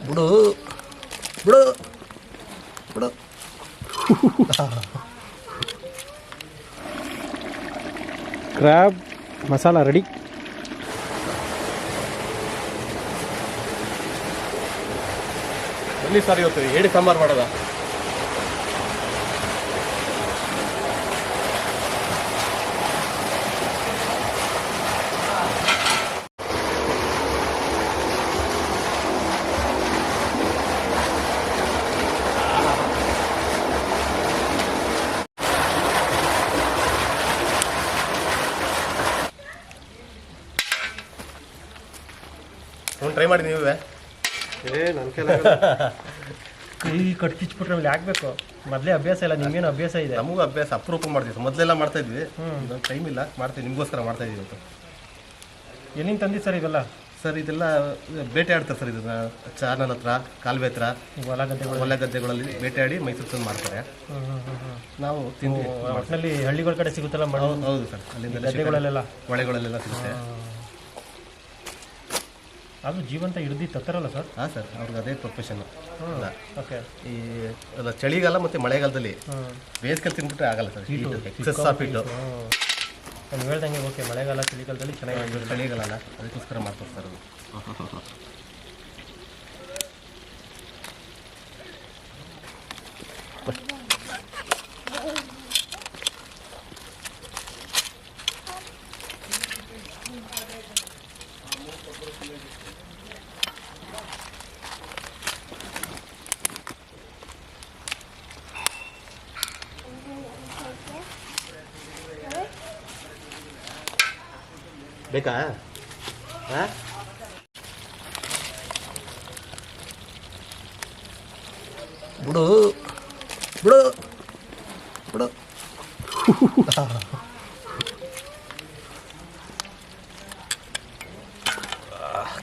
ಬಿಡು ಬಿಡು ಬಿಡು. Crab masala ready. ಬನ್ನಿ ಸರ್, ಇವತ್ತು ಏಡಿ ಸಾಂಬಾರು ಮಾಡೋದ. ಟ್ರೈ ಮಾಡಿ ನೀವೇ. ನನ್ನ ಕೈ ಕಟ್ಕಿಚ್ಬಿಟ್ರೆ ಆಮೇಲೆ ಹಾಕ್ಬೇಕು. ಮೊದಲೇ ಅಭ್ಯಾಸ ಇಲ್ಲ, ನಿಮ್ಗೇನು ಅಭ್ಯಾಸ ಇದೆ? ನಮಗೂ ಅಭ್ಯಾಸ ಅಪರೂಪ ಮಾಡ್ತಿದ್ವಿ, ಮೊದಲೆಲ್ಲ ಮಾಡ್ತಾ ಇದ್ವಿ. ಟೈಮ್ ಇಲ್ಲ, ಮಾಡ್ತೀವಿ, ನಿಮಗೋಸ್ಕರ ಮಾಡ್ತಾ ಇದೀವಿ ಇವತ್ತು. ಎಲ್ಲಿಂದ ತಂದಿ ಸರ್ ಇವೆಲ್ಲ? ಸರ್ ಇದೆಲ್ಲ ಬೇಟೆ ಆಡ್ತಾರೆ ಸರ್, ಇದನ್ನ ಚಾನಲ್ ಹತ್ರ, ಕಾಲುವೆ ಹತ್ರ, ಹೊಲ ಗದ್ದೆಗಳಲ್ಲಿ ಬೇಟೆ ಆಡಿ ಮೈಸೂರು ತಂದು ಮಾಡ್ತಾರೆ. ನಾವು ತಿಂದು ಒಟ್ಟಿನಲ್ಲಿ ಹಳ್ಳಿಗಳ ಕಡೆ ಸಿಗುತ್ತಲ್ಲ. ಹೌದು ಸರ್, ಅಲ್ಲಿಂದ ಗದ್ದೆಗಳಲ್ಲೆಲ್ಲ ಹೊಳೆಗಳಲ್ಲೆಲ್ಲ ಸಿಗುತ್ತೆ. ಅದು ಜೀವಂತ ಹಿಡ್ದು ತತ್ತಾರಲ್ಲ ಸರ್? ಹಾಂ ಸರ್, ಅವ್ರಿಗೆ ಅದೇ ಪ್ರೊಫೆಷನ್. ಓಕೆ. ಈ ಅಲ್ಲ ಚಳಿಗಾಲ ಮತ್ತು ಮಳೆಗಾಲದಲ್ಲಿ ಬೇಸಿಗೆಲ್ಲಿ ತಿಂದ್ಬಿಟ್ರೆ ಆಗಲ್ಲ ಸರ್, ಎಕ್ಸಸ್ ಆಫ್ ಇಟ್ಟು. ನಾನು ಹೇಳ್ದಂಗೆ ಓಕೆ, ಮಳೆಗಾಲ ಚಳಿಗಾಲದಲ್ಲಿ ಚೆನ್ನಾಗಿ ಚಳಿಗಾಲ ಅದಕ್ಕೋಸ್ಕರ ಮಾಡ್ತಾರೆ ಸರ್ ಅದು. ಬೇಕಾ? ಹಾಂ, ಬಿಡು ಬಿಡು ಬಿಡು.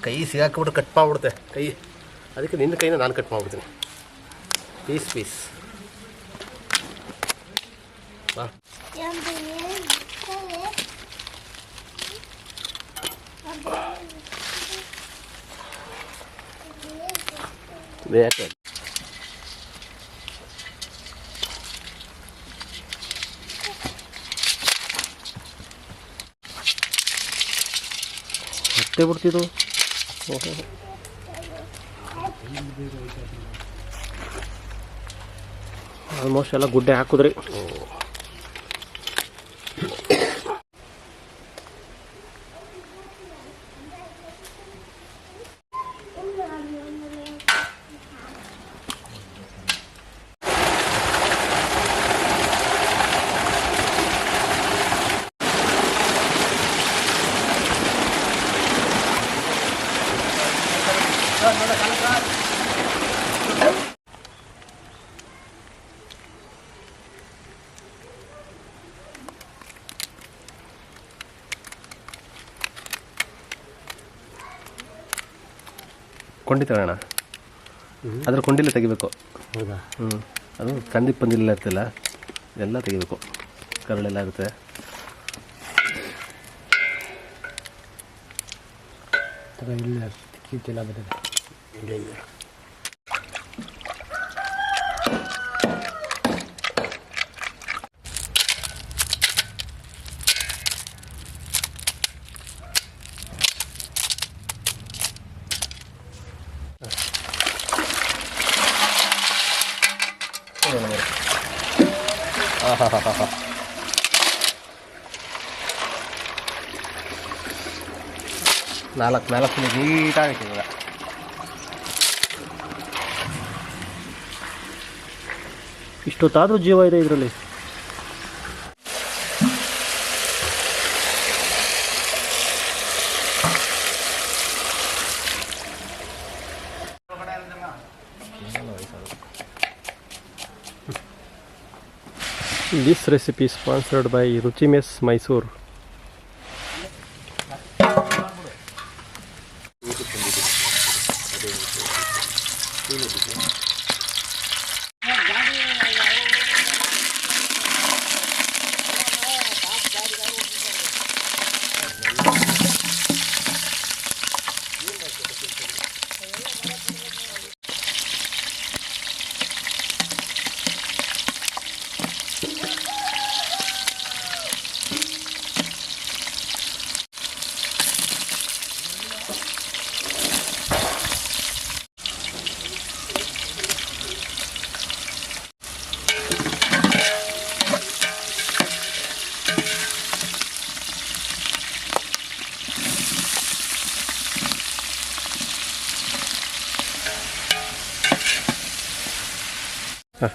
ಕೈ ಸಿಗಾಕ್ಬಿಟ್ಟು ಕಟ್ ಮಾಡಿಬಿಡುತ್ತೆ ಕೈ, ಅದಕ್ಕೆ ನಿನ್ನ ಕೈನ ನಾನು ಕಟ್ ಮಾಡಿಬಿಡ್ತೀನಿ ಪೀಸ್ ಪೀಸ್. ಹಾಂ, ಬೇಕೆ ಮತ್ತೆ ಬಿಡ್ತಿದ್ದು. ಆಲ್ಮೋಸ್ಟ್ ಎಲ್ಲ ಗುಡ್ಡೆ ಹಾಕಿದ್ರಿ. ಕೊಂಡಿ ತಗೋಣ, ಅದ್ರ ಕೊಂಡಿಲ್ಲ ತೆಗಿಬೇಕು. ಹೌದಾ? ಅದು ಕಂದಿ ಪಂದಿಲ್ಲ ಇರ್ತಿಲ್ಲ, ಎಲ್ಲ ತೆಗಿಬೇಕು, ಕರಳೆಲ್ಲ ಇರುತ್ತೆ. ಇಲ್ಲ ಕಿತ್ತಿಲ್ಲ ಬರ್ತದೆ. ನಾಲ್ಕು ನೀಟಾಗೈತೆ ಇವಾಗ. ಇಷ್ಟೊತ್ತಾದರೂ ಜೀವ ಇದೆ ಇದರಲ್ಲಿ. This recipe is sponsored by Ruchi Mess Mysore. ಹಾಂ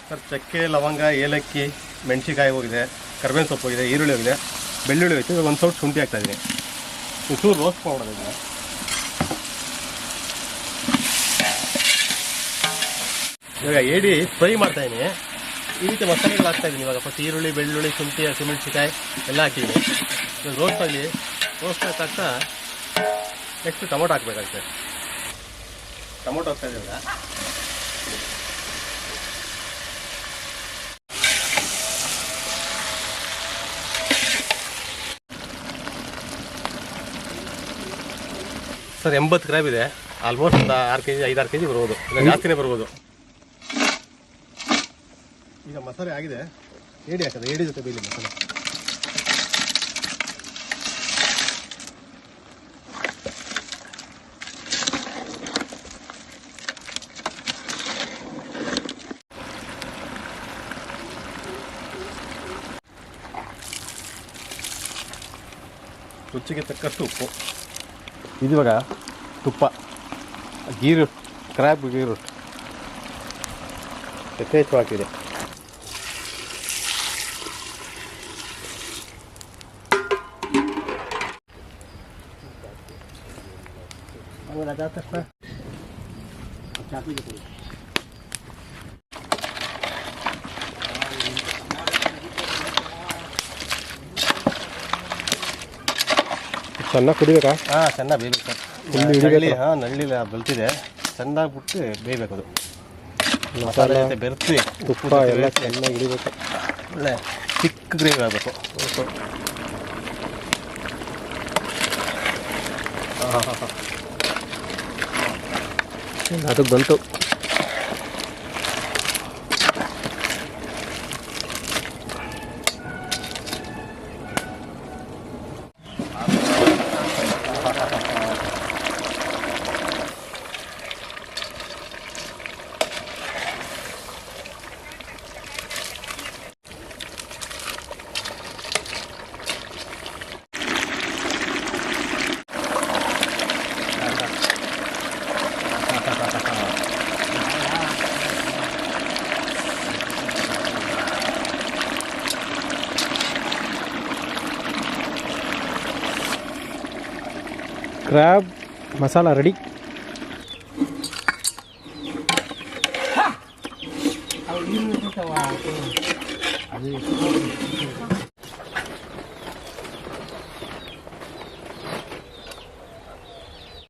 ಸರ್ ಚಕ್ಕೆ ಲವಂಗ ಏಲಕ್ಕಿ ಮೆಣಸಿಕಾಯಿ ಹೋಗಿದೆ, ಕರಿಬೇವಿನ ಸೊಪ್ಪು ಹೋಗಿದೆ, ಈರುಳ್ಳಿ ಹೋಗಿದೆ, ಬೆಳ್ಳುಳ್ಳಿ ಹೋಯ್ತು. ಇವಾಗ ಒಂದು ಸ್ವಲ್ಪ ಶುಂಠಿ ಹಾಕ್ತಾಯಿದ್ದೀನಿ. ಚೂರು ರೋಸ್ಟ್ ಮಾಡೋದು ಇದನ್ನ. ಇವಾಗ ಏಡಿ ಫ್ರೈ ಮಾಡ್ತಾಯಿದ್ದೀನಿ. ಈ ರೀತಿ ಮಸಾಲೆಗಳು ಹಾಕ್ತಾಯಿದ್ದೀನಿ. ಇವಾಗ ಫಸ್ಟ್ ಈರುಳ್ಳಿ, ಬೆಳ್ಳುಳ್ಳಿ, ಶುಂಠಿ, ಹಸಿಮೆಣಸಿಕಾಯಿ ಎಲ್ಲ ಹಾಕಿದ್ದೀನಿ. ಇವಾಗ ರೋಸ್ಟ್ ಆಗ್ತಾ ನೆಕ್ಸ್ಟ್ ಟೊಮೊಟೊ ಹಾಕ್ಬೇಕಾಗುತ್ತೆ. ಟೊಮೊಟೊ ಹಾಕ್ತಾಯಿದ್ದೀವಿ ಇವಾಗ. ಸರ್ 80 ಗ್ರಾಮ್ ಇದೆ. ಆಲ್ಮೋಸ್ಟ್ ಒಂದು 6 kg 5-6 kg ಬರ್ಬೋದು, ಇಲ್ಲ ಜಾಸ್ತಿನೇ ಬರ್ಬೋದು. ಈಗ ಮಸಾಲೆ ಆಗಿದೆ, ಏಡಿ ಹಾಕೋದು. ಏಡಿ ಜೊತೆ ಬೇಲಿ ಮಸಾಲೆ. ರುಚಿಗೆ ತಕ್ಕಷ್ಟು ಉಪ್ಪು. ಇದುವಾಗ ತುಪ್ಪ, ಗೀರು, ಕ್ರ್ಯಾಬ್ ಗೀರು ಯಥೇಚ್ಛ ಹಾಕಿದೆ. ಚೆನ್ನಾಗಿ ಕುಡಿಬೇಕಾ? ಹಾಂ, ಚೆನ್ನಾಗಿ ಬೇಯಬೇಕು ಸರ್. ನಳ್ಳಿ ನಳ್ಳಿಲ್ಲ ಬಲ್ತಿದೆ, ಚೆನ್ನಾಗಿ ಬಿಟ್ಟು ಬೇಯಬೇಕು. ಅದು ಮಸಾಲೆ ಜೊತೆ ಬೆರೆಸಿ ತುಪ್ಪ ಎಲ್ಲ ಚೆನ್ನಾಗಿ ಹಿಡಿಬೇಕು. ಒಳ್ಳೆ ಚಿಕ್ಕ ಗ್ರೇವಿ ಆಗಬೇಕು. ಅದಕ್ಕೆ ಬಂತು. Crab masala ready.